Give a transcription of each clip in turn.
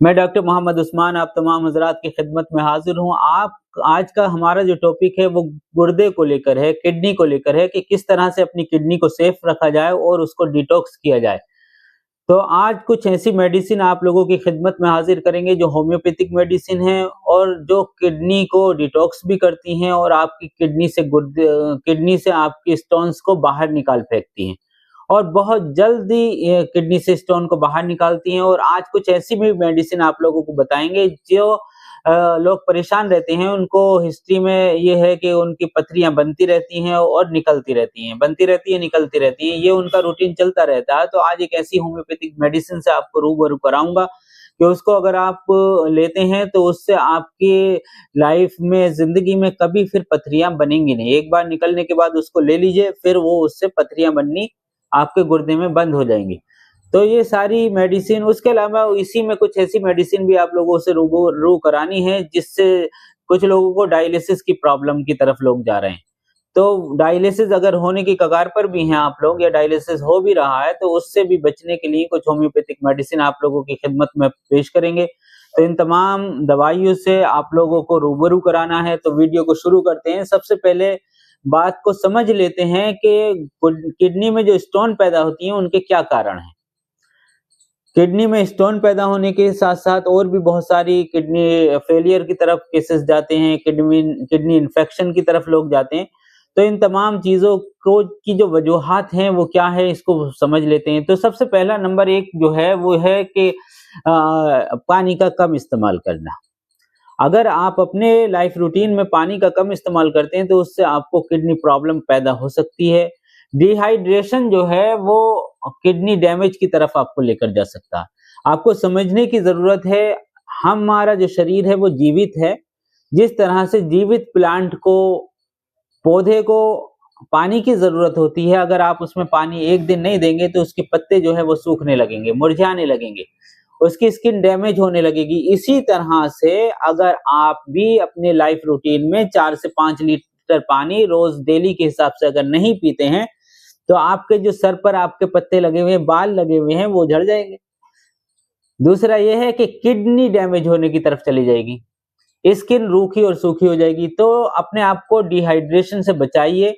मैं डॉक्टर मोहम्मद उस्मान आप तमाम हज़रात की खिदमत में हाज़िर हूँ। आप आज का हमारा जो टॉपिक है वो गुर्दे को लेकर है, किडनी को लेकर है कि किस तरह से अपनी किडनी को सेफ रखा जाए और उसको डिटॉक्स किया जाए। तो आज कुछ ऐसी मेडिसिन आप लोगों की खिदमत में हाज़िर करेंगे जो होम्योपैथिक मेडिसिन है और जो किडनी को डिटॉक्स भी करती हैं और आपकी किडनी से आपकी स्टोन्स को बाहर निकाल फेंकती हैं। और बहुत जल्दी किडनी से स्टोन को बाहर निकालती हैं। और आज कुछ ऐसी भी मेडिसिन आप लोगों को बताएँगे जो लोग परेशान रहते हैं, उनको हिस्ट्री में ये है कि उनकी पथरियाँ बनती रहती हैं और निकलती रहती हैं, बनती रहती हैं, निकलती रहती हैं, ये उनका रूटीन चलता रहता है। तो आज एक ऐसी होम्योपैथिक मेडिसिन से आपको रूबरू कराऊँगा कि उसको अगर आप लेते हैं तो उससे आपकी लाइफ में, ज़िंदगी में कभी फिर पथरियाँ बनेंगी नहीं। एक बार निकलने के बाद उसको ले लीजिए, फिर वो उससे पथरियाँ बननी आपके गुर्दे में बंद हो जाएँगी। तो ये सारी मेडिसिन, उसके अलावा इसी में कुछ ऐसी मेडिसिन भी आप लोगों से रूबरू करानी है जिससे कुछ लोगों को डायलिसिस की प्रॉब्लम की तरफ लोग जा रहे हैं। तो डायलिसिस अगर होने की कगार पर भी हैं आप लोग या डायलिसिस हो भी रहा है तो उससे भी बचने के लिए कुछ होम्योपैथिक मेडिसिन आप लोगों की खिदमत में पेश करेंगे। तो इन तमाम दवाइयों से आप लोगों को रूबरू कराना है, तो वीडियो को शुरू करते हैं। सबसे पहले बात को समझ लेते हैं कि किडनी में जो स्टोन पैदा होती हैं उनके क्या कारण हैं। किडनी में स्टोन पैदा होने के साथ-साथ और भी बहुत सारी किडनी फेलियर की तरफ केसेस जाते हैं, किडनी इन्फेक्शन की तरफ लोग जाते हैं। तो इन तमाम चीज़ों को की जो वजूहात हैं वो क्या है, इसको समझ लेते हैं। तो सबसे पहला नंबर 1 जो है वो है कि पानी का कम इस्तेमाल करना। अगर आप अपने लाइफ रूटीन में पानी का कम इस्तेमाल करते हैं तो उससे आपको किडनी प्रॉब्लम पैदा हो सकती है। डिहाइड्रेशन जो है वो किडनी डैमेज की तरफ आपको लेकर जा सकता है। आपको समझने की ज़रूरत है, हमारा जो शरीर है वो जीवित है। जिस तरह से जीवित प्लांट को, पौधे को पानी की ज़रूरत होती है, अगर आप उसमें पानी 1 दिन नहीं देंगे तो उसके पत्ते जो है वो सूखने लगेंगे, मुरझाने लगेंगे, उसकी स्किन डैमेज होने लगेगी। इसी तरह से अगर आप भी अपने लाइफ रूटीन में 4 से 5 लीटर पानी रोज़ डेली के हिसाब से अगर नहीं पीते हैं, तो आपके जो सर पर आपके पत्ते लगे हुए हैं, बाल लगे हुए हैं, वो झड़ जाएँगे। दूसरा ये है कि किडनी डैमेज होने की तरफ चली जाएगी। स्किन रूखी और सूखी हो जाएगी। तो अपने आप को डिहाइड्रेशन से बचाइए।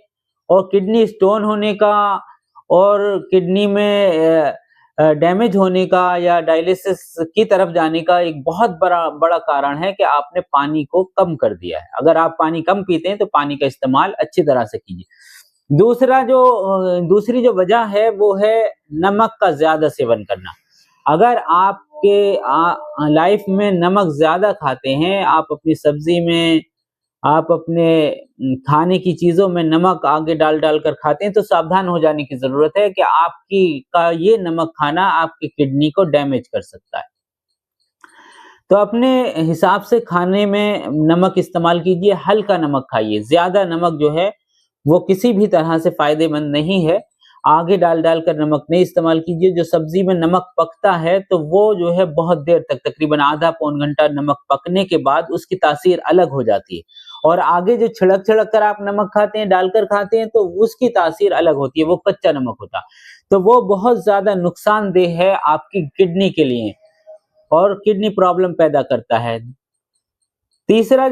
और किडनी स्टोन होने का और किडनी में डैमेज होने का या डायलिसिस की तरफ जाने का एक बहुत बड़ा बड़ा कारण है कि आपने पानी को कम कर दिया है। अगर आप पानी कम पीते हैं तो पानी का इस्तेमाल अच्छी तरह से कीजिए। दूसरी जो वजह है वो है नमक का ज़्यादा सेवन करना। अगर आपके लाइफ में नमक ज़्यादा खाते हैं, आप अपनी सब्ज़ी में, आप अपने खाने की चीज़ों में नमक आगे डाल-डाल कर खाते हैं, तो सावधान हो जाने की ज़रूरत है कि ये नमक खाना आपकी किडनी को डैमेज कर सकता है। तो अपने हिसाब से खाने में नमक इस्तेमाल कीजिए, हल्का नमक खाइए। ज़्यादा नमक जो है, वो किसी भी तरह से फ़ायदेमंद नहीं है। आगे डाल-डाल कर नमक नहीं इस्तेमाल कीजिए। जो सब्ज़ी में नमक पकता है, तो वो जो है बहुत देर तक, तकरीबन आधा पौन घंटा नमक पकने के बाद उसकी तासीर अलग हो जाती है। और आगे जो छिड़क-छिड़क कर आप नमक खाते हैं, डालकर खाते हैं, तो उसकी तासीर अलग होती है, वो कच्चा नमक होता है। तो वो बहुत ज़्यादा नुकसानदेह है आपकी किडनी के लिए और किडनी प्रॉब्लम पैदा करता है। तीसरा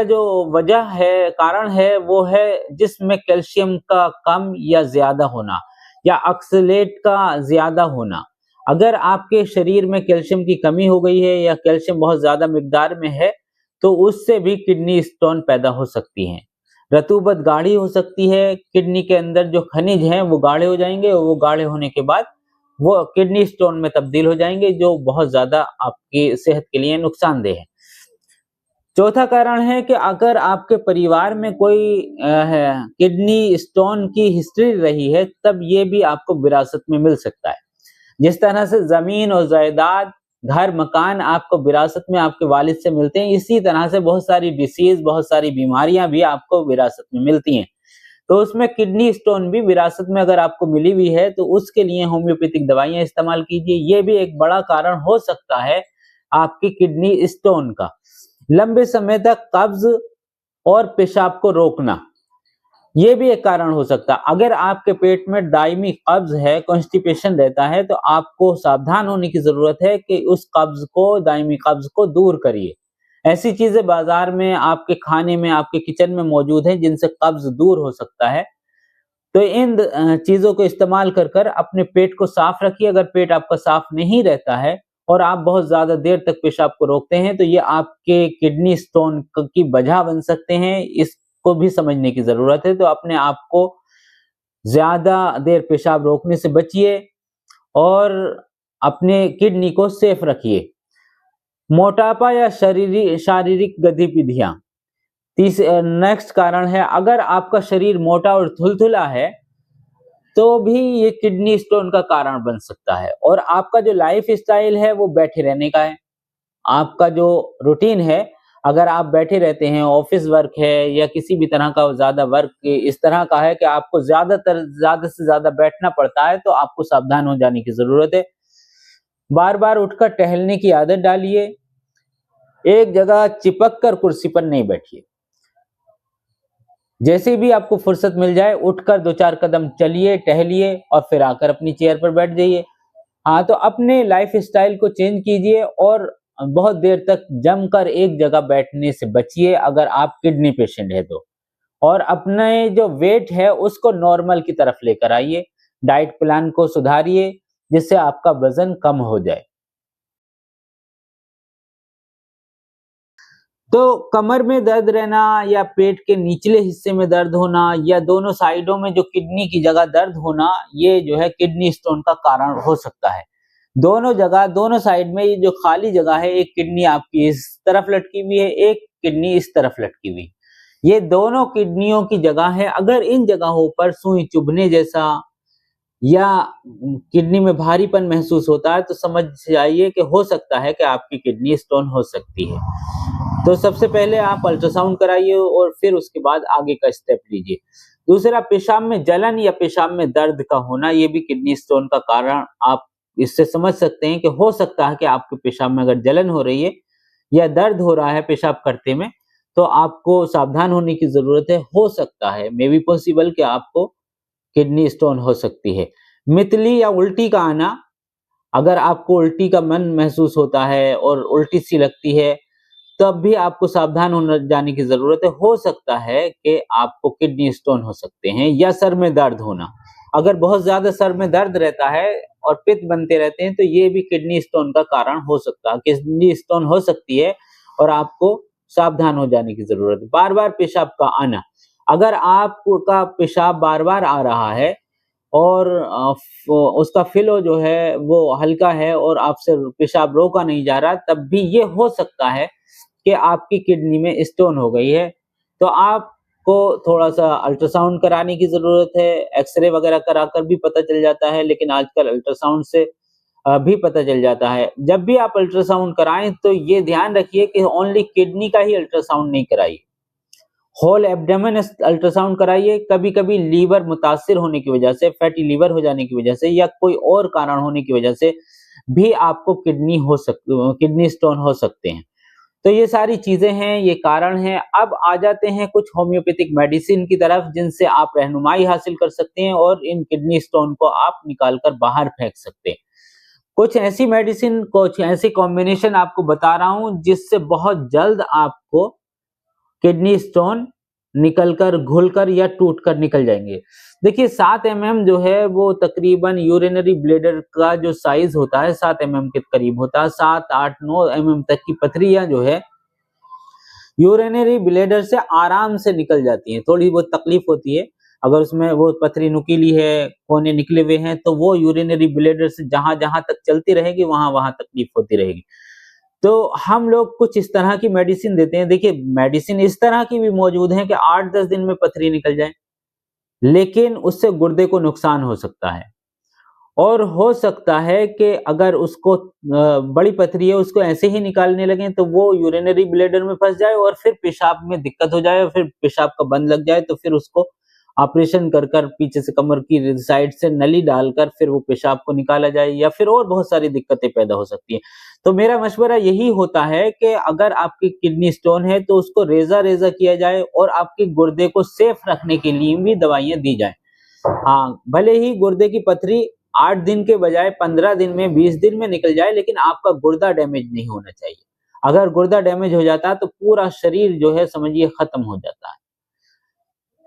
जो वजह है, कारण है, वो है जिस्म में कैल्शियम का कम या ज़्यादा होना या ऑक्सलेट का ज़्यादा होना। अगर आपके शरीर में कैल्शियम की कमी हो गई है या कैल्शियम बहुत ज़्यादा मिकदार में है, तो उससे भी किडनी स्टोन पैदा हो सकती हैं। रतूबत गाढ़ी हो सकती है, किडनी के अंदर जो खनिज हैं वो गाढ़े हो जाएँगे और वो गाढ़े होने के बाद वो किडनी स्टोन में तब्दील हो जाएँगे, जो बहुत ज़्यादा आपकी सेहत के लिए नुकसानदेह है। चौथा कारण है कि अगर आपके परिवार में कोई किडनी स्टोन की हिस्ट्री रही है, तब ये भी आपको विरासत में मिल सकता है। जिस तरह से ज़मीन और जायदाद, घर, मकान आपको विरासत में आपके वालिद से मिलते हैं, इसी तरह से बहुत सारी डिसीज़, बहुत सारी बीमारियाँ भी आपको विरासत में मिलती हैं। तो उसमें किडनी स्टोन भी विरासत में अगर आपको मिली हुई है, तो उसके लिए होम्योपैथिक दवाइयाँ इस्तेमाल कीजिए। ये भी एक बड़ा कारण हो सकता है आपकी किडनी स्टोन का। लंबे समय तक कब्ज़ और पेशाब को रोकना। ये भी एक कारण हो सकता है। अगर आपके पेट में दायमी कब्ज है, कॉन्स्टिपेशन रहता है, तो आपको सावधान होने की जरूरत है कि उस कब्ज को, दायमी कब्ज को दूर करिए। ऐसी चीजें बाजार में, आपके खाने में, आपके किचन में मौजूद हैं जिनसे कब्ज दूर हो सकता है। तो इन चीजों को इस्तेमाल कर कर अपने पेट को साफ रखिए। अगर पेट आपका साफ नहीं रहता है और आप बहुत ज्यादा देर तक पेशाब को रोकते हैं, तो ये आपके किडनी स्टोन की वजह बन सकते हैं। इसको भी समझने की जरूरत है। तो अपने आप को ज्यादा देर पेशाब रोकने से बचिए और अपने किडनी को सेफ रखिए। मोटापा या शारीरिक गतिविधियां, नेक्स्ट कारण है, अगर आपका शरीर मोटा और थुलथुला है तो भी ये किडनी स्टोन का कारण बन सकता है। और आपका जो लाइफ स्टाइल है वो बैठे रहने का है। आपका जो रूटीन है, अगर आप बैठे रहते हैं, ऑफिस वर्क है या किसी भी तरह का ज्यादा वर्क इस तरह का है कि आपको ज्यादा से ज्यादा बैठना पड़ता है, तो आपको सावधान हो जाने की जरूरत है। बार बार उठकर टहलने की आदत डालिए। एक जगह चिपक कर कुर्सी पर नहीं बैठिए। जैसे भी आपको फुर्सत मिल जाए, उठकर 2-4 कदम चलिए, टहलिए और फिर आकर अपनी चेयर पर बैठ जाइए। हाँ, तो अपने लाइफ स्टाइल को चेंज कीजिए और बहुत देर तक जमकर एक जगह बैठने से बचिए अगर आप किडनी पेशेंट है तो। और अपने जो वेट है उसको नॉर्मल की तरफ लेकर आइए। डाइट प्लान को सुधारिए जिससे आपका वजन कम हो जाए। तो कमर में दर्द रहना या पेट के निचले हिस्से में दर्द होना या दोनों साइडों में जो किडनी की जगह दर्द होना, ये जो है किडनी स्टोन का कारण हो सकता है। दोनों जगह, दोनों साइड में ये जो खाली जगह है, एक किडनी आपकी इस तरफ लटकी हुई है, एक किडनी इस तरफ लटकी हुई। ये दोनों किडनियों की जगह है। अगर इन जगहों पर सुई चुभने जैसा या किडनी में भारीपन महसूस होता है, तो समझ जाइए कि हो सकता है कि आपकी किडनी स्टोन हो सकती है। तो सबसे पहले आप अल्ट्रासाउंड कराइए और फिर उसके बाद आगे का स्टेप लीजिए। दूसरा, पेशाब में जलन या पेशाब में दर्द का होना, ये भी किडनी स्टोन का कारण आप इससे समझ सकते हैं कि हो सकता है कि आपके पेशाब में अगर जलन हो रही है या दर्द हो रहा है पेशाब करते में, तो आपको सावधान होने की जरूरत है। हो सकता है, मे बी पॉसिबल, कि आपको किडनी स्टोन हो सकती है। मितली या उल्टी का आना, अगर आपको उल्टी का मन महसूस होता है और उल्टी सी लगती है, तब भी आपको सावधान होने जाने की जरूरत है। हो सकता है कि आपको किडनी स्टोन हो सकते हैं। या सर में दर्द होना, अगर बहुत ज्यादा सर में दर्द रहता है और पित्त बनते रहते हैं, तो ये भी किडनी स्टोन का कारण हो सकता है। किडनी स्टोन हो सकती है और आपको सावधान हो जाने की जरूरत है। बार बार पेशाब का आना, अगर आपका पेशाब बार बार आ रहा है और उसका फ्लो जो है वो हल्का है और आपसे पेशाब रोका नहीं जा रहा, तब भी ये हो सकता है कि आपकी किडनी में स्टोन हो गई है। तो आपको थोड़ा-सा अल्ट्रासाउंड कराने की ज़रूरत है। एक्स-रे वगैरह कराकर भी पता चल जाता है, लेकिन आजकल अल्ट्रासाउंड से भी पता चल जाता है। जब भी आप अल्ट्रासाउंड कराएँ, तो ये ध्यान रखिए कि ओनली किडनी का ही अल्ट्रासाउंड नहीं कराइए। होल एब्डोमेन अल्ट्रासाउंड कराइए। कभी-कभी लीवर मुतासिर होने की वजह से, फैटी लीवर हो जाने की वजह से या कोई और कारण होने की वजह से भी आपको किडनी स्टोन हो सकते हैं। तो ये सारी चीजें हैं, ये कारण हैं। अब आ जाते हैं कुछ होम्योपैथिक मेडिसिन की तरफ, जिनसे आप रहनुमाई हासिल कर सकते हैं और इन किडनी स्टोन को आप निकाल कर बाहर फेंक सकते हैं। कुछ ऐसी मेडिसिन, कुछ ऐसी कॉम्बिनेशन आपको बता रहा हूँ जिससे बहुत जल्द आपको किडनी स्टोन निकलकर, घुलकर या टूटकर निकल जाएंगे। देखिए, 7 mm जो है वो तकरीबन यूरिनरी ब्लैडर का जो साइज होता है 7 mm के करीब होता है। 7, 8, 9 mm तक की पथरियां जो है यूरिनरी ब्लैडर से आराम से निकल जाती हैं। थोड़ी बहुत तकलीफ होती है, अगर उसमें वो पथरी नुकीली है, कोने निकले हुए हैं, तो वो यूरिनरी ब्लैडर से जहां जहां तक चलती रहेगी, वहां वहां तकलीफ होती रहेगी। तो हम लोग कुछ इस तरह की मेडिसिन देते हैं। देखिए, मेडिसिन इस तरह की भी मौजूद है कि 8-10 दिन में पथरी निकल जाए, लेकिन उससे गुर्दे को नुकसान हो सकता है। और हो सकता है कि अगर उसको बड़ी पथरी है, उसको ऐसे ही निकालने लगें तो वो यूरिनरी ब्लैडर में फंस जाए और फिर पेशाब में दिक्कत हो जाए और फिर पेशाब का बंद लग जाए, तो फिर उसको ऑपरेशन कर कर पीछे से कमर की साइड से नली डालकर फिर वो पेशाब को निकाला जाए, या फिर और बहुत सारी दिक्कतें पैदा हो सकती हैं। तो मेरा मशवरा यही होता है कि अगर आपकी किडनी स्टोन है तो उसको रेज़ा-रेज़ा किया जाए और आपके गुर्दे को सेफ रखने के लिए भी दवाइयाँ दी जाएँ। हाँ, भले ही गुर्दे की पथरी 8 दिन के बजाय 15 दिन में, 20 दिन में निकल जाए, लेकिन आपका गुर्दा डैमेज नहीं होना चाहिए। अगर गुर्दा डैमेज हो जाता है तो पूरा शरीर जो है समझिए खत्म हो जाता है।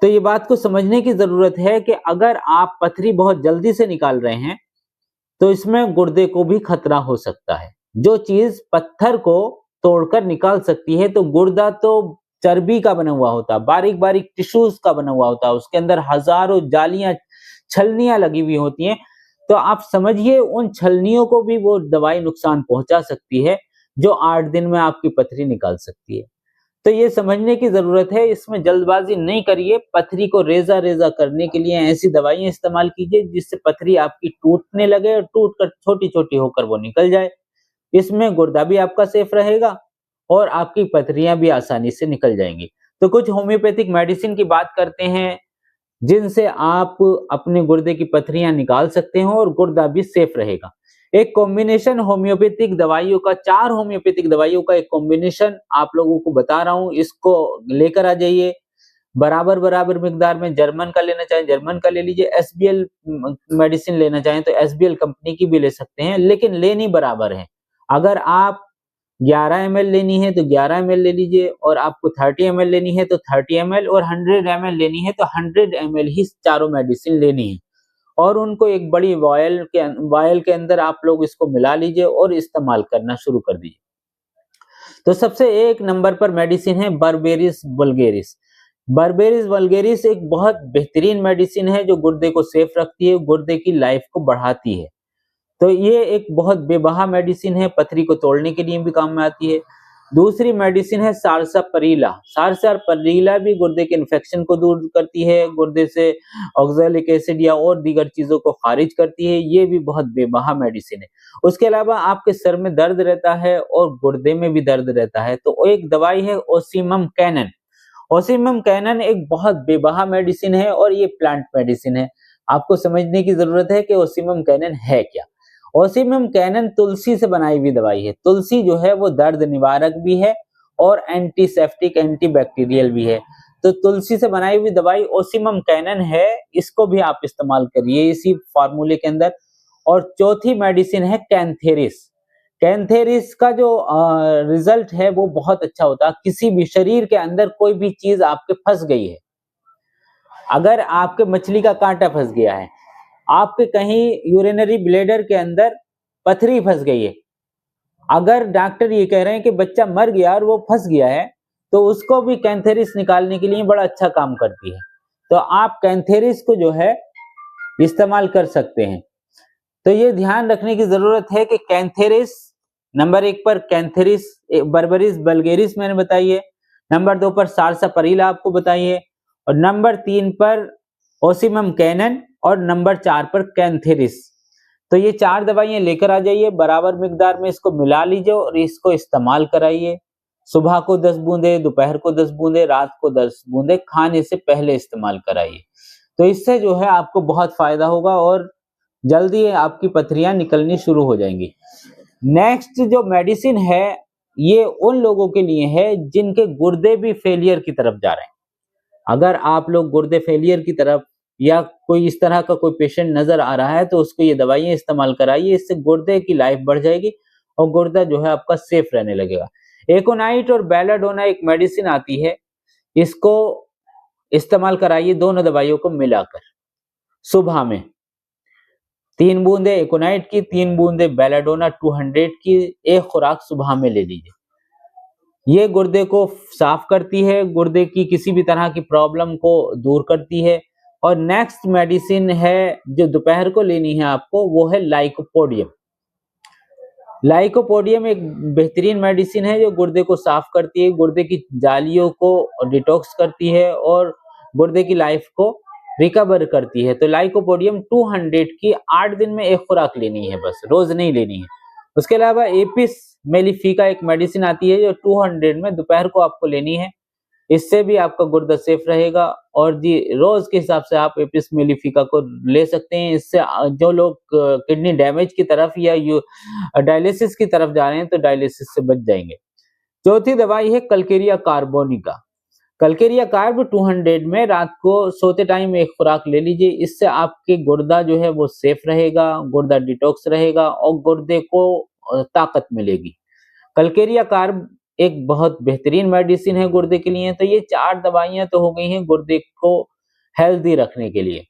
तो ये बात को समझने की ज़रूरत है कि अगर आप पथरी बहुत जल्दी से निकाल रहे हैं, तो इसमें गुर्दे को भी खतरा हो सकता है। जो चीज़ पत्थर को तोड़कर निकाल सकती है, तो गुर्दा तो चर्बी का बना हुआ होता है, बारीक-बारीक टिश्यूज़ का बना हुआ होता है, उसके अंदर हज़ारों जालियाँ, छलनियाँ लगी हुई होती हैं। तो आप समझिए उन छलनियों को भी वो दवाई नुकसान पहुँचा सकती है, जो 8 दिन में आपकी पथरी निकाल सकती है। तो ये समझने की ज़रूरत है, इसमें जल्दबाज़ी नहीं करिए। पथरी को रेज़ा-रेज़ा करने के लिए ऐसी दवाइयाँ इस्तेमाल कीजिए जिससे पथरी आपकी टूटने लगे और टूट कर छोटी-छोटी होकर वो निकल जाए। इसमें गुर्दा भी आपका सेफ रहेगा और आपकी पथरियाँ भी आसानी से निकल जाएँगी। तो कुछ होम्योपैथिक मेडिसिन की बात करते हैं, जिनसे आप अपने गुर्दे की पथरियाँ निकाल सकते हो और गुर्दा भी सेफ रहेगा। एक कॉम्बिनेशन होम्योपैथिक दवाइयों का, 4 होम्योपैथिक दवाइयों का एक कॉम्बिनेशन आप लोगों को बता रहा हूँ, इसको लेकर आ जाइए। बराबर-बराबर मिकदार में जर्मन का लेना चाहें जर्मन का ले लीजिए, एसबीएल मेडिसिन लेना चाहें तो एसबीएल कंपनी की भी ले सकते हैं, लेकिन लेनी बराबर है। अगर आप 11 एमएल लेनी है तो 11 एमएल ले लीजिए, और आपको 30 एमएल लेनी है तो 30 एमएल, और 100 एमएल लेनी है तो 100 एमएल ही चारों मेडिसिन लेनी है। और उनको एक बड़ी वायल के अंदर आप लोग इसको मिला लीजिए और इस्तेमाल करना शुरू कर दीजिए। तो सबसे 1 नंबर पर मेडिसिन है बर्बेरिस वल्गेरिस। बर्बेरिस वल्गेरिस एक बहुत बेहतरीन मेडिसिन है जो गुर्दे को सेफ रखती है, गुर्दे की लाइफ को बढ़ाती है। तो ये एक बहुत बेबहा मेडिसिन है, पथरी को तोड़ने के लिए भी काम में आती है। दूसरी मेडिसिन है सारसापरीला। सारसापरीला भी गुर्दे के इन्फेक्शन को दूर करती है, गुर्दे से ऑक्सैलिक एसिड या और दीगर चीज़ों को खारिज करती है, ये भी बहुत बेबहा मेडिसिन है। उसके अलावा आपके सर में दर्द रहता है और गुर्दे में भी दर्द रहता है, तो एक दवाई है ओसिमम कैनन। ओसिमम कैनन एक बहुत बेबहा मेडिसिन है और ये प्लांट मेडिसिन है। आपको समझने की ज़रूरत है कि ओसिमम कैनन है क्या? ओसिमम कैनन तुलसी से बनाई हुई दवाई है। तुलसी जो है वो दर्द निवारक भी है और एंटीसेप्टिक, एंटीबैक्टीरियल भी है। तो तुलसी से बनाई हुई दवाई ओसिमम कैनन है, इसको भी आप इस्तेमाल करिए इसी फार्मूले के अंदर। और चौथी मेडिसिन है कैंथेरिस। कैंथेरिस का जो रिजल्ट है वो बहुत अच्छा होता है। किसी भी शरीर के अंदर कोई भी चीज़ आपके फँस गई है, अगर आपके मछली का काँटा फँस गया है, आपके कहीं यूरिनरी ब्लैडर के अंदर पथरी फंस गई है, अगर डॉक्टर ये कह रहे हैं कि बच्चा मर गया और वो फंस गया है, तो उसको भी कैंथेरिस निकालने के लिए बड़ा अच्छा काम करती है। तो आप कैंथेरिस को जो है इस्तेमाल कर सकते हैं। तो ये ध्यान रखने की जरूरत है कि कैंथेरिस नंबर 1 पर कैंथेरिस बर्बेरिस वल्गेरिस मैंने बताई है, नंबर 2 पर सारसापरीला आपको बताई है, और नंबर 3 पर ओसिमम कैनन, और नंबर 4 पर कैंथेरिस। तो ये 4 दवाइयाँ लेकर आ जाइए, बराबर मिकदार में इसको मिला लीजिए और इसको इस्तेमाल कराइए। सुबह को 10 बूंदे, दोपहर को 10 बूंदे, रात को 10 बूंदे खाने से पहले इस्तेमाल कराइए। तो इससे जो है आपको बहुत फायदा होगा और जल्दी आपकी पथरियाँ निकलनी शुरू हो जाएंगी। नेक्स्ट जो मेडिसिन है, ये उन लोगों के लिए है जिनके गुर्दे भी फेलियर की तरफ जा रहे हैं। अगर आप लोग गुर्दे फेलियर की तरफ या कोई इस तरह का कोई पेशेंट नजर आ रहा है, तो उसको ये दवाइयाँ इस्तेमाल कराइए, इससे गुर्दे की लाइफ बढ़ जाएगी और गुर्दा जो है आपका सेफ रहने लगेगा। एकोनाइट और बेलाडोना एक मेडिसिन आती है, इसको इस्तेमाल कराइए दोनों दवाइयों को मिलाकर। सुबह में 3 बूंदे एकोनाइट की, 3 बूंदे बेलाडोना 200 की एक खुराक सुबह में ले लीजिए। ये गुर्दे को साफ करती है, गुर्दे की किसी भी तरह की प्रॉब्लम को दूर करती है। और नेक्स्ट मेडिसिन है जो दोपहर को लेनी है आपको, वो है लाइकोपोडियम। लाइकोपोडियम एक बेहतरीन मेडिसिन है जो गुर्दे को साफ करती है, गुर्दे की जालियों को डिटॉक्स करती है और गुर्दे की लाइफ को रिकवर करती है। तो लाइकोपोडियम 200 की 8 दिन में एक खुराक लेनी है, बस रोज नहीं लेनी है। उसके अलावा एपिस मेलिफिका एक मेडिसिन आती है जो 200 में दोपहर को आपको लेनी है। इससे भी आपका गुर्दा सेफ रहेगा। और जी रोज के हिसाब से आप एपिस मेलिफिका को ले सकते हैं। इससे जो लोग किडनी डैमेज की तरफ या डायलिसिस की तरफ जा रहे हैं तो डायलिसिस से बच जाएंगे। चौथी दवाई है कलकेरिया कार्बोनिका। कलकेरिया कार्ब 200 में रात को सोते टाइम एक खुराक ले लीजिए। इससे आपके गुर्दा जो है वो सेफ रहेगा, गुर्दा डिटॉक्स रहेगा और गुर्दे को ताकत मिलेगी। कलकेरिया कार्ब एक बहुत बेहतरीन मेडिसिन है गुर्दे के लिए। तो ये 4 दवाइयां तो हो गई हैं गुर्दे को हेल्दी रखने के लिए।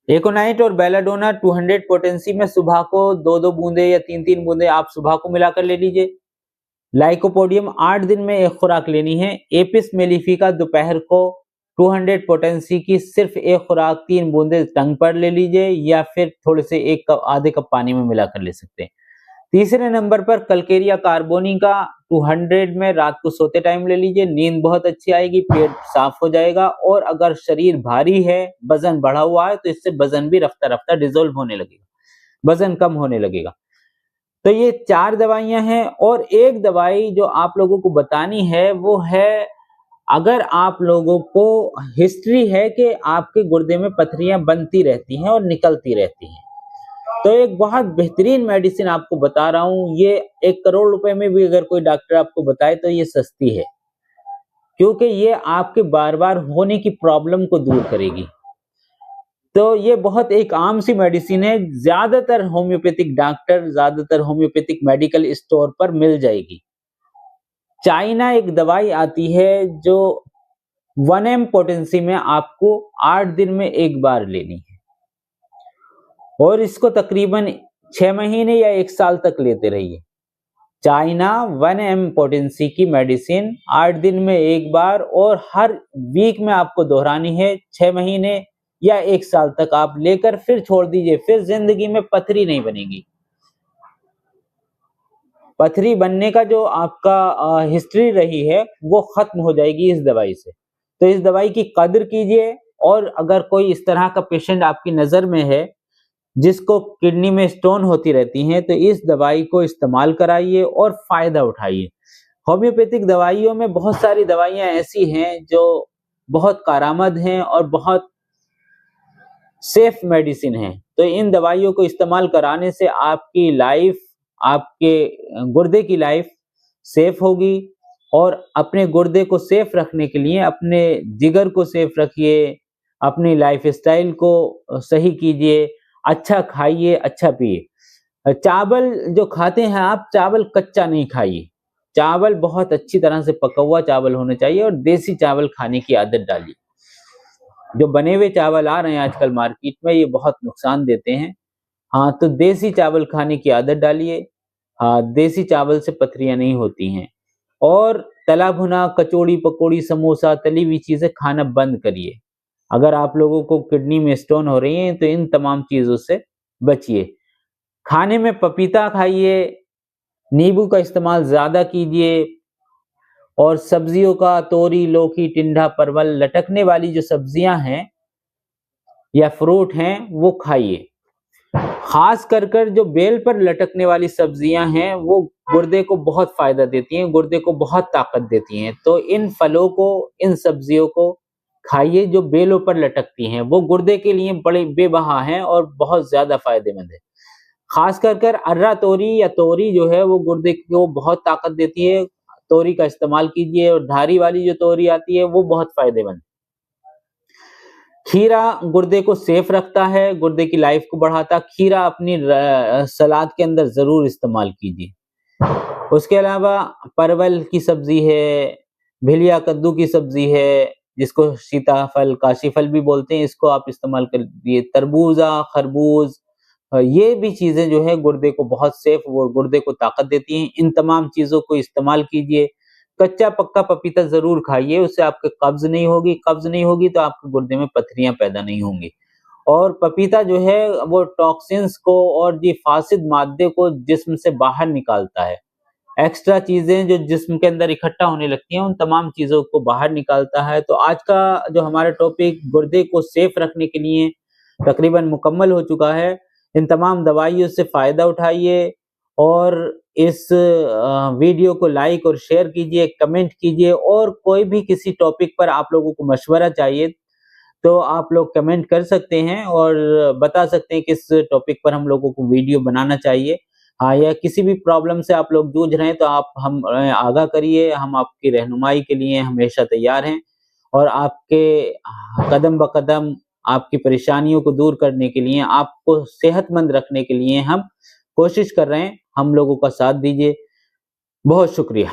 एकोनाइट और बेलाडोना 200 पोटेंसी में सुबह को 2-2 बूंदे या 3-3 बूंदे आप सुबह को मिलाकर ले लीजिए। लाइकोपोडियम 8 दिन में एक खुराक लेनी है। एपिस मेलिफिका दोपहर को 200 पोटेंसी की सिर्फ एक खुराक 3 बूंदे टंग पर ले लीजिए या फिर थोड़े से आधे कप पानी में मिलाकर ले सकते हैं। तीसरे नंबर पर कलकेरिया कार्बोनिका 200 में रात को सोते टाइम ले लीजिए। नींद बहुत अच्छी आएगी, पेट साफ हो जाएगा और अगर शरीर भारी है, वजन बढ़ा हुआ है तो इससे वजन भी रफ्ता रफ्ता डिसॉल्व होने लगेगा, वजन कम होने लगेगा। तो ये 4 दवाइयां हैं। और एक दवाई जो आप लोगों को बतानी है वो है, अगर आप लोगों को हिस्ट्री है कि आपके गुर्दे में पथरियां बनती रहती हैं और निकलती रहती हैं, तो एक बहुत बेहतरीन मेडिसिन आपको बता रहा हूं। ये 1 करोड़ रुपए में भी अगर कोई डॉक्टर आपको बताए तो ये सस्ती है, क्योंकि ये आपके बार बार होने की प्रॉब्लम को दूर करेगी। तो ये बहुत एक आम सी मेडिसिन है, ज्यादातर होम्योपैथिक डॉक्टर, ज्यादातर होम्योपैथिक मेडिकल स्टोर पर मिल जाएगी। चाइना एक दवाई आती है जो 1 m पोटेंसी में आपको 8 दिन में एक बार लेनी है और इसको तकरीबन 6 महीने या 1 साल तक लेते रहिए। चाइना 1 m पोटेंसी की मेडिसिन 8 दिन में एक बार और हर वीक में आपको दोहरानी है। 6 महीने या 1 साल तक आप लेकर फिर छोड़ दीजिए, फिर जिंदगी में पथरी नहीं बनेगी। पथरी बनने का जो आपका हिस्ट्री रही है वो खत्म हो जाएगी इस दवाई से। तो इस दवाई की कदर कीजिए। और अगर कोई इस तरह का पेशेंट आपकी नजर में है जिसको किडनी में स्टोन होती रहती हैं, तो इस दवाई को इस्तेमाल कराइए और फायदा उठाइए। होम्योपैथिक दवाइयों में बहुत सारी दवाइयां ऐसी हैं जो बहुत कारामद हैं और बहुत सेफ मेडिसिन है। तो इन दवाइयों को इस्तेमाल कराने से आपकी लाइफ, आपके गुर्दे की लाइफ सेफ होगी। और अपने गुर्दे को सेफ रखने के लिए अपने जिगर को सेफ रखिए, अपनी लाइफ स्टाइल को सही कीजिए, अच्छा खाइए, अच्छा पिए। चावल जो खाते हैं आप, चावल कच्चा नहीं खाइए, चावल बहुत अच्छी तरह से पका हुआ चावल होना चाहिए और देसी चावल खाने की आदत डालिए। जो बने हुए चावल आ रहे हैं आजकल मार्केट में, ये बहुत नुकसान देते हैं। हाँ, तो देसी चावल खाने की आदत डालिए। हाँ, देसी चावल से पथरियां नहीं होती हैं। और तला भुना, कचौड़ी पकौड़ी, समोसा, तली हुई चीजें खाना बंद करिए। अगर आप लोगों को किडनी में स्टोन हो रही है तो इन तमाम चीजों से बचिए। खाने में पपीता खाइए, नींबू का इस्तेमाल ज्यादा कीजिए और सब्जियों का तोरी, लौकी, टिंडा, परवल, लटकने वाली जो सब्जियां हैं या फ्रूट हैं वो खाइए। खास कर जो बेल पर लटकने वाली सब्जियां हैं वो गुर्दे को बहुत फायदा देती हैं, गुर्दे को बहुत ताकत देती हैं। तो इन फलों को, इन सब्जियों को खाइए जो बेलों पर लटकती हैं। वो गुर्दे के लिए बड़े बेबहा हैं और बहुत ज्यादा फायदेमंद है। खास कर अर्रा तोरी या तोरी जो है वो गुर्दे को बहुत ताकत देती है। तोरी का इस्तेमाल कीजिए। और धारी वाली जो तोरी आती है वो बहुत फायदेमंद। खीरा गुर्दे को सेफ रखता है, गुर्दे की लाइफ को बढ़ाता। खीरा अपनी सलाद के अंदर जरूर इस्तेमाल कीजिए। उसके अलावा परवल की सब्जी है, भिलिया कद्दू की सब्जी है, जिसको सीताफल, काशीफल भी बोलते हैं, इसको आप इस्तेमाल करिए। तरबूजा, खरबूज, ये भी चीजें जो है गुर्दे को बहुत सेफ, वो गुर्दे को ताकत देती हैं। इन तमाम चीजों को इस्तेमाल कीजिए। कच्चा पक्का पपीता जरूर खाइए, उससे आपके कब्ज नहीं होगी। कब्ज नहीं होगी तो आपके गुर्दे में पथरियां पैदा नहीं होंगी। और पपीता जो है वो टॉक्सिन्स को और जी फासिद मादे को जिस्म से बाहर निकालता है। एक्स्ट्रा चीजें जो जिस्म के अंदर इकट्ठा होने लगती हैं उन तमाम चीजों को बाहर निकालता है। तो आज का जो हमारा टॉपिक गुर्दे को सेफ रखने के लिए तकरीबन मुकम्मल हो चुका है। इन तमाम दवाइयों से फायदा उठाइए और इस वीडियो को लाइक और शेयर कीजिए, कमेंट कीजिए, और कोई भी किसी टॉपिक पर आप लोगों को मशवरा चाहिए तो आप लोग कमेंट कर सकते हैं और बता सकते हैं किस टॉपिक पर हम लोगों को वीडियो बनाना चाहिए। हाँ, या किसी भी प्रॉब्लम से आप लोग जूझ रहे हैं तो आप हम आगाह करिए, हम आपकी रहनुमाई के लिए हमेशा तैयार हैं और आपके कदम-ब-कदम आपकी परेशानियों को दूर करने के लिए, आपको सेहतमंद रखने के लिए हम कोशिश कर रहे हैं। हम लोगों का साथ दीजिए। बहुत शुक्रिया।